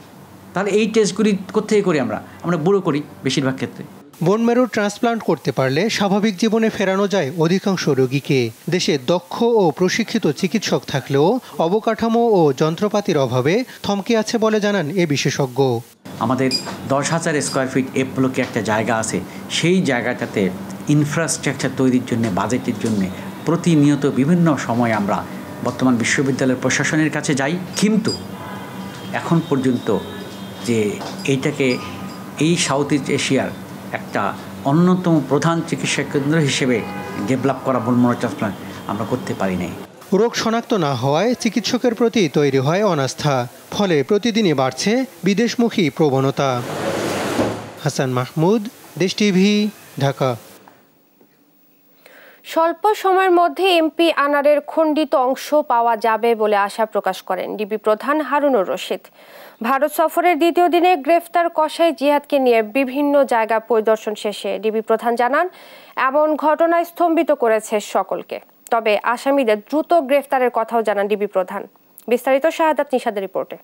তাহলে এই টেস্টগুলি কোথেকে করি আমরা বুড়ো করি বেশিরভাগ ক্ষেত্রে। বোন ম্যারো ট্রান্সপ্লান্ট করতে পারলে স্বাভাবিক জীবনে ফেরানো যায় অধিকাংশ রোগীকে। দেশে দক্ষ ও প্রশিক্ষিত চিকিৎসক থাকলেও অবকাঠামো ও যন্ত্রপাতির অভাবে থমকে আছে বলে জানান এ বিশেষজ্ঞ। আমাদের 10,000 স্কোয়ার ফিট এ ব্লকে একটা জায়গা আছে, সেই জায়গাটাতে ইনফ্রাস্ট্রাকচার তৈরির জন্য, বাজেটের জন্য প্রতিনিয়ত বিভিন্ন সময় আমরা বর্তমান বিশ্ববিদ্যালয়ের প্রশাসনের কাছে যাই, কিন্তু এখন পর্যন্ত যে এইটাকে এই সাউথ ইস্ট এশিয়ার একটা অন্যতম প্রধান চিকিৎসা কেন্দ্র হিসেবে ডেভেলপ করা বোন ম্যারো ট্রান্সপ্লান্ট আমরা করতে পারি নাই। রোগ শনাক্ত না হওয়ায় চিকিৎসকের প্রতি তৈরি হয় অনাস্থা। ফলে প্রতিদিনই বাড়ছে বিদেশমুখী প্রবণতা। হাসান মাহমুদ, দেশ টিভি, ঢাকা। স্বল্প সময়ের মধ্যে এমপি আনারের খণ্ডিত অংশ পাওয়া যাবে বলে আশা প্রকাশ করেন ডিবি প্রধান হারুনুর রশিদ। ভারত সফরের দ্বিতীয় দিনে গ্রেফতার কসাই জিহাদকে নিয়ে বিভিন্ন জায়গা পরিদর্শন শেষে ডিবি প্রধান জানান, এমন ঘটনায় স্তম্ভিত করেছে সকলকে। তবে আসামিদের দ্রুত গ্রেফতারের কথাও জানান ডিবি প্রধান। বিস্তারিত শাহাদাত নিশাদের রিপোর্টে।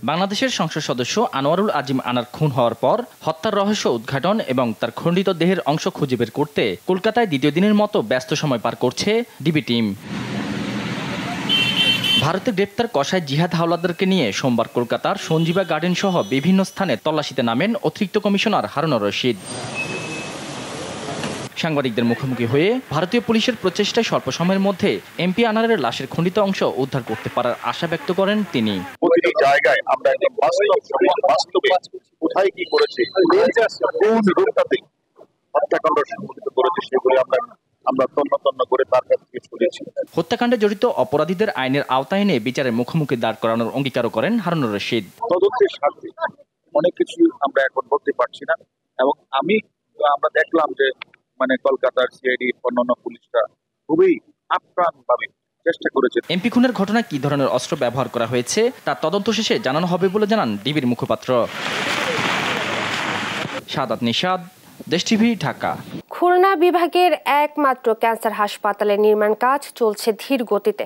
বাংলাদেশের সংসদ সদস্য আনোয়ারুল আজিম আনার খুন হওয়ার পর হত্যার রহস্য উদ্ঘাটন এবং তার খণ্ডিত দেহের অংশ খুঁজে বের করতে কলকাতায় দ্বিতীয় দিনের মতো ব্যস্ত সময় পার করছে ডিবি টিম। ভারতে গ্রেপ্তার কসাই জিহাদ হাওলাদারকে নিয়ে সোমবার কলকাতার সঞ্জীবা গার্ডেন সহ বিভিন্ন স্থানে তল্লাশিতে নামেন অতিরিক্ত কমিশনার হারুনুর রশিদ। সাংবাদিকদের মুখোমুখি হয়ে ভারতীয় পুলিশের প্রচেষ্টায় স্বল্প সময়ের মধ্যে এমপি আনারের লাশের খণ্ডিত অংশ উদ্ধার করতে পারার আশা ব্যক্ত করেন তিনি। প্রতিটি জায়গায় আমরা একদম বাস্তবে কোথায় কি করেছে, কোন রূপটাতে হত্যাকাণ্ড সংঘটিত করেছে সেগুলি আমরা তন্ন করে তার কাছ থেকে ছড়িয়েছি। হত্যাকাণ্ডে জড়িত অপরাধীদের আইনের আওতায় এনে বিচারের মুখোমুখি দাঁড় করানোর অঙ্গীকারও করেন হারুনুর রশিদ। তদন্তের স্বার্থে অনেক কিছু আমরা এখন বলতে পারছি না, এবং আমরা দেখলাম যে মানে কলকাতার সিআইডি অন্যান্য পুলিশরা খুবই আপ্রাণভাবে চেষ্টা করেছে। এমপি খুনের ঘটনায় কি ধরনের অস্ত্র ব্যবহার করা হয়েছে তার তদন্ত শেষে জানানো হবে বলে জানান ডিবির মুখপাত্র। শাহাদাত নিশাদ, দেশ টিভি, ঢাকা। খুলনা বিভাগের একমাত্র ক্যান্সার হাসপাতালের নির্মাণ কাজ চলছে ধীর গতিতে।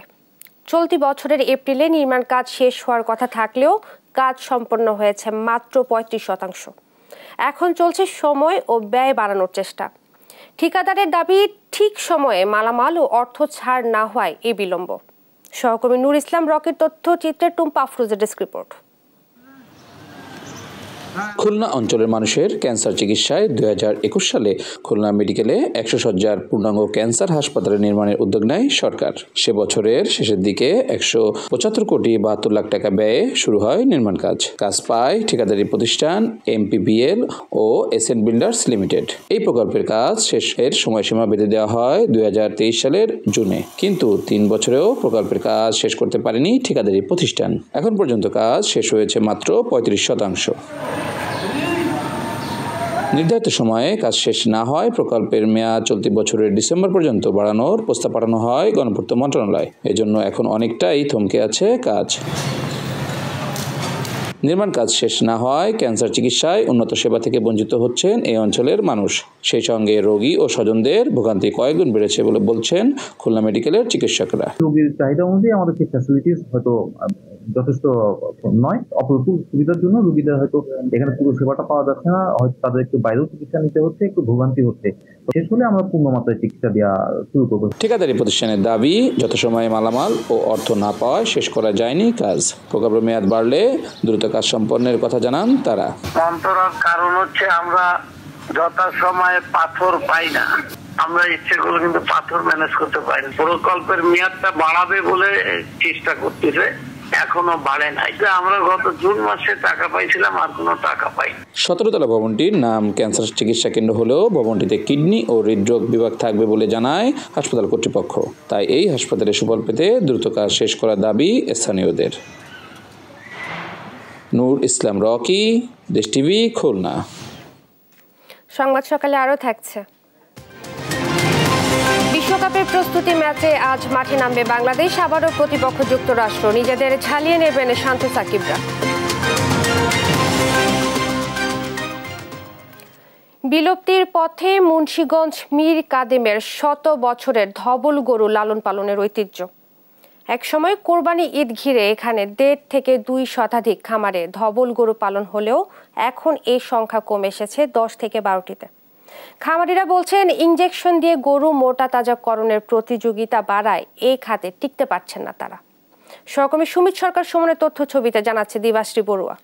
চলতি বছরের এপ্রিলে নির্মাণ কাজ শেষ হওয়ার কথা থাকলেও কাজ সম্পন্ন হয়েছে মাত্র 35%। এখন চলছে সময় ও ব্যয় বাড়ানোর চেষ্টা। ঠিকাদারের দাবি, ঠিক সময়ে মালামাল ও অর্থ ছাড় না হওয়ায় এই বিলম্ব। সহকর্মী নূর ইসলাম রকের তথ্যচিত্রে টুম্পা আফরোজের ডেস্ক রিপোর্ট। খুলনা অঞ্চলের মানুষের ক্যান্সার চিকিৎসায় 2021 সালে খুলনা মেডিকেলে 100 শয্যার পূর্ণাঙ্গ ক্যান্সার হাসপাতাল নির্মাণের উদ্যোগ নেয় সরকার। সে বছরের শেষের দিকে 175 কোটি 72 লাখ টাকা ব্যয়ে শুরু হয় নির্মাণ কাজ। কাজ পায় ঠিকাদারি প্রতিষ্ঠান এমপিবিএল ও এসএন বিল্ডার্স লিমিটেড। এই প্রকল্পের কাজ শেষের সময়সীমা বেঁধে দেওয়া হয় 2023 সালের জুনে, কিন্তু 3 বছরেও প্রকল্পের কাজ শেষ করতে পারেনি ঠিকাদারি প্রতিষ্ঠান। এখন পর্যন্ত কাজ শেষ হয়েছে মাত্র 35%। নির্ধারিত সময়ে কাজ শেষ না হয় প্রকল্পের মেয়াদ চলতি বছরের ডিসেম্বর পর্যন্ত বাড়ানোর প্রস্তাব পাঠানো হয় গণপূর্ত মন্ত্রণালয়। এজন্য এখন অনেকটাই থমকে আছে কাজ। নির্মাণ কাজ শেষ না হয় ক্যান্সার চিকিৎসায় উন্নত সেবা থেকে বঞ্চিত হচ্ছেন এই অঞ্চলের মানুষ। সেই সঙ্গে রোগী ও স্বজনদের ভোগান্তি কয়েকগুণ বেড়েছে বলে বলছেন খুলনা মেডিকেলের চিকিৎসকরা। রোগীর চাহিদা অনুযায়ী আমাদের ফ্যাসিলিটিস হয়তো যথেষ্ট নয়। অপ্রতুল সুবিধার জন্য রোগীদের হয়তো এখানে পুরো সেবাটা পাওয়া যাচ্ছে না, হয়তো তাদের একটু বাইরেও চিকিৎসা নিতে হচ্ছে, একটু ভোগান্তি হচ্ছে। শেষ হলে আমরা পূর্ণ মাত্রায় চিকিৎসা দেওয়া শুরু করবো। ঠিকাদারি প্রতিষ্ঠানের দাবি, যত সময়ে মালামাল ও অর্থ না পাওয়ায় শেষ করা যায়নি কাজ। প্রকল্পের মেয়াদ বাড়লে দ্রুত কাজ সম্পন্নের কথা জানান তারা। অন্তরার কারণ হচ্ছে আমরা যথাসময়ে পাথর পাই না। আমরা ইচ্ছে করে কিন্তু পাথর ম্যানেজ করতে পারি না। প্রকল্পের মেয়াদটা বাড়াবে বলে চেষ্টা করতেছে, এখনো বাড়ে নাই। আমরা গত জুন মাসে টাকা পাইছিলাম, আর কোনো টাকা পাই। 17 তলা ভবনটির নাম ক্যান্সার চিকিৎসা কেন্দ্র হলেও ভবনটিতে কিডনি ও হৃদরোগ বিভাগ থাকবে বলে জানায় হাসপাতাল কর্তৃপক্ষ। তাই এই হাসপাতালে সুফল পেতে দ্রুত কাজ শেষ করার দাবি স্থানীয়দের। নূর ইসলাম রকি, দেশ টিভি, খুলনা। সংবাদ সকালে আরও থাকছে। বিশ্বকাপের প্রস্তুতি ম্যাচে আজ মাঠে নামবে বাংলাদেশ। আবারও প্রতিপক্ষ যুক্তরাষ্ট্র। নিজেদের ছালিয়ে নেবেন শান্ত সাকিবরা। বিলুপ্তির পথে মুন্সিগঞ্জ মীর কাদেমের 100 বছরের ধবল গরু লালন পালনের ঐতিহ্য। একসময় কোরবানি ঈদ ঘিরে এখানে 1.5 থেকে 2 শতাধিক খামারে ধবল গরু পালন হলেও এখন এই সংখ্যা কমে এসেছে 10 থেকে 12টিতে। খামারিরা বলছেন, ইনজেকশন দিয়ে গরু মোটা তাজাকরণের প্রতিযোগিতা বাড়ায় এই খাতে টিকতে পারছেন না তারা। সহকর্মী সুমিত সরকার সুমনের তথ্য ছবিতে জানাচ্ছে দিবাশ্রী বড়ুয়া।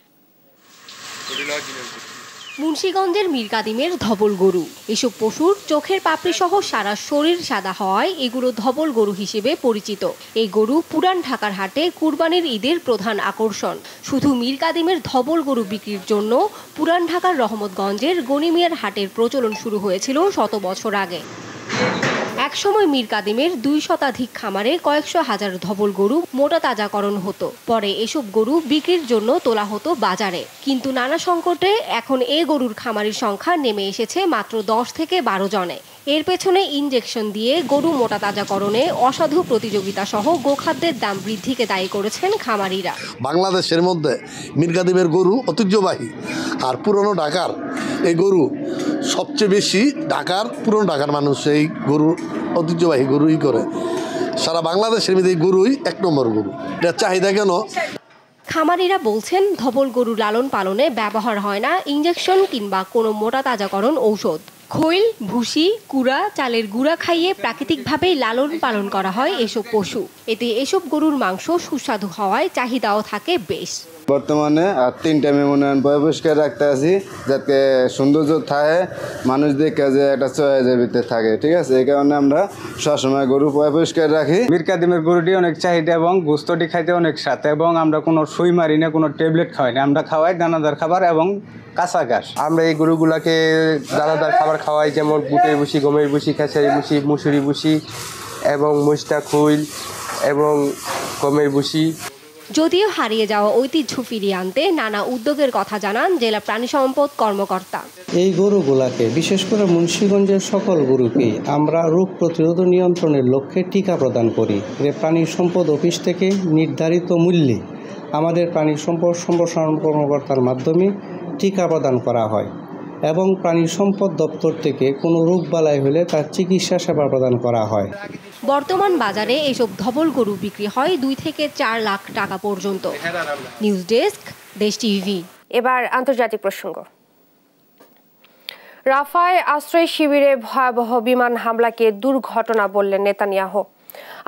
মুন্সিগঞ্জের মীর কাদিমের ধবল গরু। এসব পশুর চোখের পাপড়ি সহ সারা শরীর সাদা হওয়ায় এগুলো ধবল গরু হিসেবে পরিচিত। এই গরু পুরান ঢাকার হাটে কুরবানির ঈদের প্রধান আকর্ষণ। শুধু মীর কাদিমের ধবল গরু বিক্রির জন্য পুরান ঢাকার রহমতগঞ্জের গনিমিয়ার হাটের প্রচলন শুরু হয়েছিল 100 বছর আগে। একসময় মীর কাদিমের 2 শতাধিক খামারে কয়েকশো হাজার ধবল গরু মোটা তাজাকরণ হতো। পরে এসব গরু বিক্রির জন্য তোলা হতো বাজারে। কিন্তু নানা সংকটে এখন এ গরুর খামারির সংখ্যা নেমে এসেছে মাত্র 10 থেকে 12 জনে। এর পেছনে ইনজেকশন দিয়ে গরু মোটা তাজাকরণে অসাধু প্রতিযোগিতা সহ গোখাদ্যের দাম বৃদ্ধিকে দায়ী করেছেন খামারিরা। বাংলাদেশের মধ্যে মীর কাদিমের গরু ঐতিহ্যবাহী, আর পুরনো ঢাকার এই গরু সবচেয়ে বেশি ঢাকার পুরনো ঢাকার মানুষ এই গরু ঐতিহ্যবাহী গরুই করে। সারা বাংলাদেশের মধ্যে এই গরুই 1 নম্বর গরু। এটার চাহিদা কেন? খামারিরা বলছেন, ধবল গরু লালন পালনে ব্যবহার হয় না ইনজেকশন কিংবা কোনো মোটা তাজাকরণ ঔষধ। খৈল, ভুসি, কুড়া, চালের গুঁড়া খাইয়ে প্রাকৃতিকভাবেই লালন পালন করা হয় এসব পশু। এতে এসব গরুর মাংস সুস্বাদু হওয়ায় চাহিদাও থাকে বেশ। বর্তমানে আর 3 টাইমে মনে হয় পরিষ্কার রাখতে আছি, যাতে সৌন্দর্য থাকে, মানুষ দেখে যে একটা চয়েসের ভিতরে থাকে। ঠিক আছে, এই কারণে আমরা সবসময় গরু পরিষ্কার রাখি। মীর কাদিমের গরুটি অনেক চাহিদা এবং গোস্তটি খাইতে অনেক স্বাদ, এবং আমরা কোনো সুই মারি না, কোনো ট্যাবলেট খাওয়াই না। আমরা খাওয়াই দানাদার খাবার এবং কাঁচা ঘাস। আমরা এই গরুগুলাকে দানাদার খাবার খাওয়াই, যেমন বুটের ভুসি, গমের ভুসি, খেসারি ভুসি, মুসুরি ভুসি এবং মুস্তা খৈল এবং গমের ভুসি। যদিও হারিয়ে যাওয়া ঐতিহ্য ফিরিয়ে আনতে নানা উদ্যোগের কথা জানান জেলা প্রাণী সম্পদ কর্মকর্তা। এই গরুগুলাকে, বিশেষ করে মুন্সিগঞ্জের সকল গরুকেই আমরা রোগ প্রতিরোধ নিয়ন্ত্রণের লক্ষ্যে টিকা প্রদান করি। প্রাণী সম্পদ অফিস থেকে নির্ধারিত মূল্যে আমাদের প্রাণী সম্পদ সম্প্রসারণ কর্মকর্তার মাধ্যমে টিকা প্রদান করা হয়, এবং প্রাণী সম্পদ দপ্তর থেকে কোনো রোগবালাই হলে তার চিকিৎসা সেবা প্রদান করা হয়। বর্তমান বাজারে এসব ধবল গরু বিক্রি হয় 2 থেকে 4 লাখ টাকা পর্যন্ত। নিউজ ডেস্ক, দেশ টিভি। এবার আন্তর্জাতিক প্রসঙ্গ। রাফায় আশ্রয় শিবিরে ভয়াবহ বিমান হামলাকে দুর্ঘটনা বললেন নেতানিয়াহু।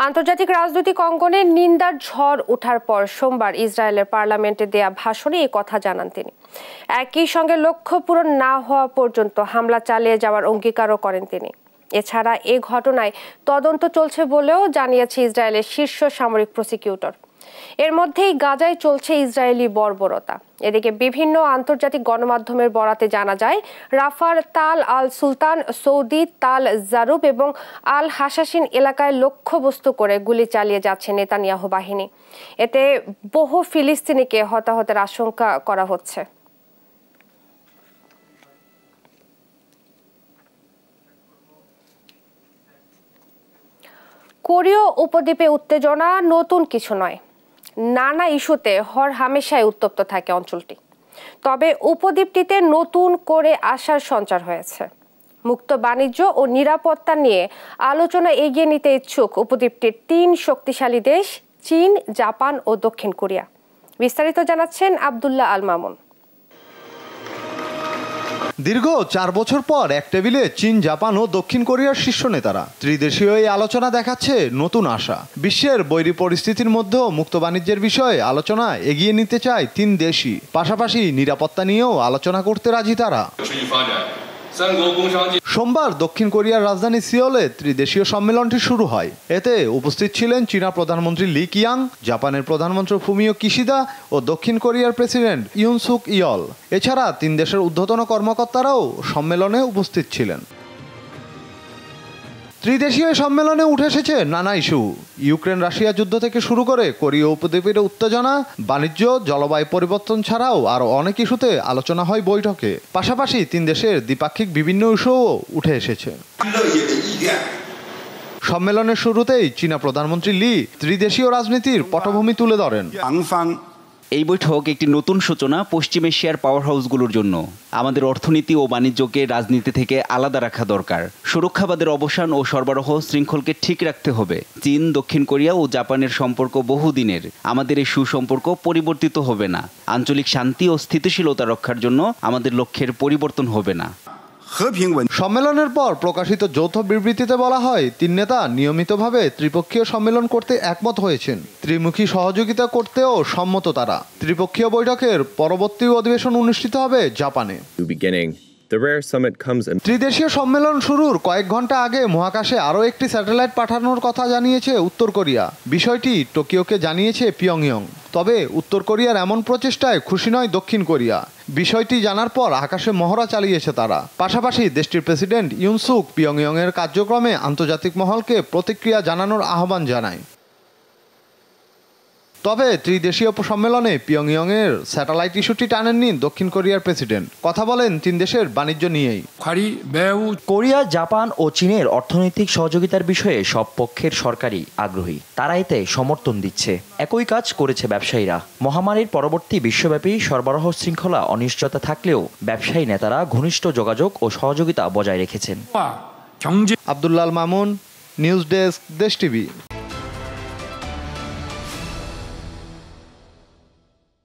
আন্তর্জাতিক রাজনৈতিক অঙ্গনে নিন্দার ঝড় ওঠার পর সোমবার ইসরায়েলের পার্লামেন্টে দেয়া ভাষণে এই কথা জানান তিনি। একই সঙ্গে লক্ষ্য পূরণ না হওয়া পর্যন্ত হামলা চালিয়ে যাওয়ার অঙ্গীকারও করেন তিনি। এছাড়া এ ঘটনায় তদন্ত চলছে বলেও জানিয়েছে ইসরায়েলের শীর্ষ সামরিক প্রসিকিউটর। এর মধ্যেই গাজায় চলছে ইসরায়েলি বর্বরতা। এদিকে বিভিন্ন আন্তর্জাতিক গণমাধ্যমের বরাতে জানা যায়, রাফার তাল আল সুলতান, সৌদি তাল জারুব এবং আল হাসাসিন এলাকায় লক্ষ্যবস্তু করে গুলি চালিয়ে যাচ্ছে নেতানিয়াহু বাহিনী। এতে বহু ফিলিস্তিনিকে হতাহতের আশঙ্কা করা হচ্ছে। কোরীয় উপদ্বীপে উত্তেজনা নতুন কিছু নয়। নানা ইস্যুতে হরহামেশাই উত্তপ্ত থাকে অঞ্চলটি। তবে উপদ্বীপটিতে নতুন করে আশার সঞ্চার হয়েছে। মুক্ত বাণিজ্য ও নিরাপত্তা নিয়ে আলোচনা এগিয়ে নিতে ইচ্ছুক উপদ্বীপটির 3 শক্তিশালী দেশ চীন, জাপান ও দক্ষিণ কোরিয়া। বিস্তারিত জানাচ্ছেন আব্দুল্লাহ আল মামুন। দীর্ঘ 4 বছর পর এক টেবিলে চীন, জাপান ও দক্ষিণ কোরিয়ার শীর্ষ নেতারা। ত্রিদেশীয় এই আলোচনা দেখাচ্ছে নতুন আশা। বিশ্বের বৈরী পরিস্থিতির মধ্যেও মুক্ত বাণিজ্যের বিষয়ে আলোচনা এগিয়ে নিতে চায় 3 দেশই। পাশাপাশি নিরাপত্তা নিয়েও আলোচনা করতে রাজি তারা। সোমবার দক্ষিণ কোরিয়ার রাজধানী সিওলে ত্রিদেশীয় সম্মেলনটি শুরু হয়। এতে উপস্থিত ছিলেন চীনা প্রধানমন্ত্রী লি কিয়াং, জাপানের প্রধানমন্ত্রী ফুমিও কিশিদা ও দক্ষিণ কোরিয়ার প্রেসিডেন্ট ইউন সুক ইয়ল। এছাড়া 3 দেশের ঊর্ধ্বতন কর্মকর্তারাও সম্মেলনে উপস্থিত ছিলেন। ত্রিদেশীয় সম্মেলনে উঠে এসেছে নানা ইস্যু। ইউক্রেন রাশিয়া যুদ্ধ থেকে শুরু করে কোরীয় উপদ্বীপের উত্তেজনা, বাণিজ্য, জলবায়ু পরিবর্তন ছাড়াও আরও অনেক ইস্যুতে আলোচনা হয় বৈঠকে। পাশাপাশি 3 দেশের দ্বিপাক্ষিক বিভিন্ন ইস্যুও উঠে এসেছে। সম্মেলনের শুরুতেই চীনা প্রধানমন্ত্রী লি ত্রিদেশীয় রাজনীতির পটভূমি তুলে ধরেন। এই বৈঠক একটি নতুন সূচনা পশ্চিম এশিয়ার পাওয়ার হাউসগুলোর জন্য। আমাদের অর্থনীতি ও বাণিজ্যকে রাজনীতি থেকে আলাদা রাখা দরকার। সুরক্ষাবাদের অবসান ও সরবরাহ শৃঙ্খলকে ঠিক রাখতে হবে। চীন, দক্ষিণ কোরিয়া ও জাপানের সম্পর্ক বহুদিনের। আমাদের এই সুসম্পর্ক পরিবর্তিত হবে না। আঞ্চলিক শান্তি ও স্থিতিশীলতা রক্ষার জন্য আমাদের লক্ষ্যের পরিবর্তন হবে না। সম্মেলনের পর প্রকাশিত যৌথ বিবৃতিতে বলা হয়, 3 নেতা নিয়মিতভাবে ত্রিপক্ষীয় সম্মেলন করতে একমত হয়েছেন। ত্রিমুখী সহযোগিতা করতেও সম্মত তারা। ত্রিপক্ষীয় বৈঠকের পরবর্তী অধিবেশন অনুষ্ঠিত হবে জাপানে। ত্রিদেশীয় সম্মেলন শুরুর কয়েক ঘন্টা আগে মহাকাশে আরও একটি স্যাটেলাইট পাঠানোর কথা জানিয়েছে উত্তর কোরিয়া। বিষয়টি টোকিওকে জানিয়েছে পিয়ংইয়ং। তবে উত্তর কোরিয়ার এমন প্রচেষ্টায় খুশি নয় দক্ষিণ কোরিয়া। বিষয়টি জানার পর আকাশে মহড়া চালিয়েছে তারা। পাশাপাশি দেশটির প্রেসিডেন্ট ইউন সুক পিয়ংইয়ংয়ের কার্যক্রমে আন্তর্জাতিক মহলকে প্রতিক্রিয়া জানানোর আহ্বান জানায়। তবে ত্রিদেশীয় সম্মেলনে পিয়ংইয়ংয়ের স্যাটেলাইট ইস্যুটি টানেননি দক্ষিণ কোরিয়ার প্রেসিডেন্ট। কথা বলেন 3 দেশের বাণিজ্য নিয়েই। কোরিয়া, জাপান ও চীনের অর্থনৈতিক সহযোগিতার বিষয়ে সব পক্ষের সরকারই আগ্রহী। তারা এতে সমর্থন দিচ্ছে। একই কাজ করেছে ব্যবসায়ীরা। মহামারীর পরবর্তী বিশ্বব্যাপী সরবরাহ শৃঙ্খলা অনিশ্চয়তা থাকলেও ব্যবসায়ী নেতারা ঘনিষ্ঠ যোগাযোগ ও সহযোগিতা বজায় রেখেছেন। আব্দুল্লাল মামুন, নিউজ ডেস্ক, দেশ টিভি।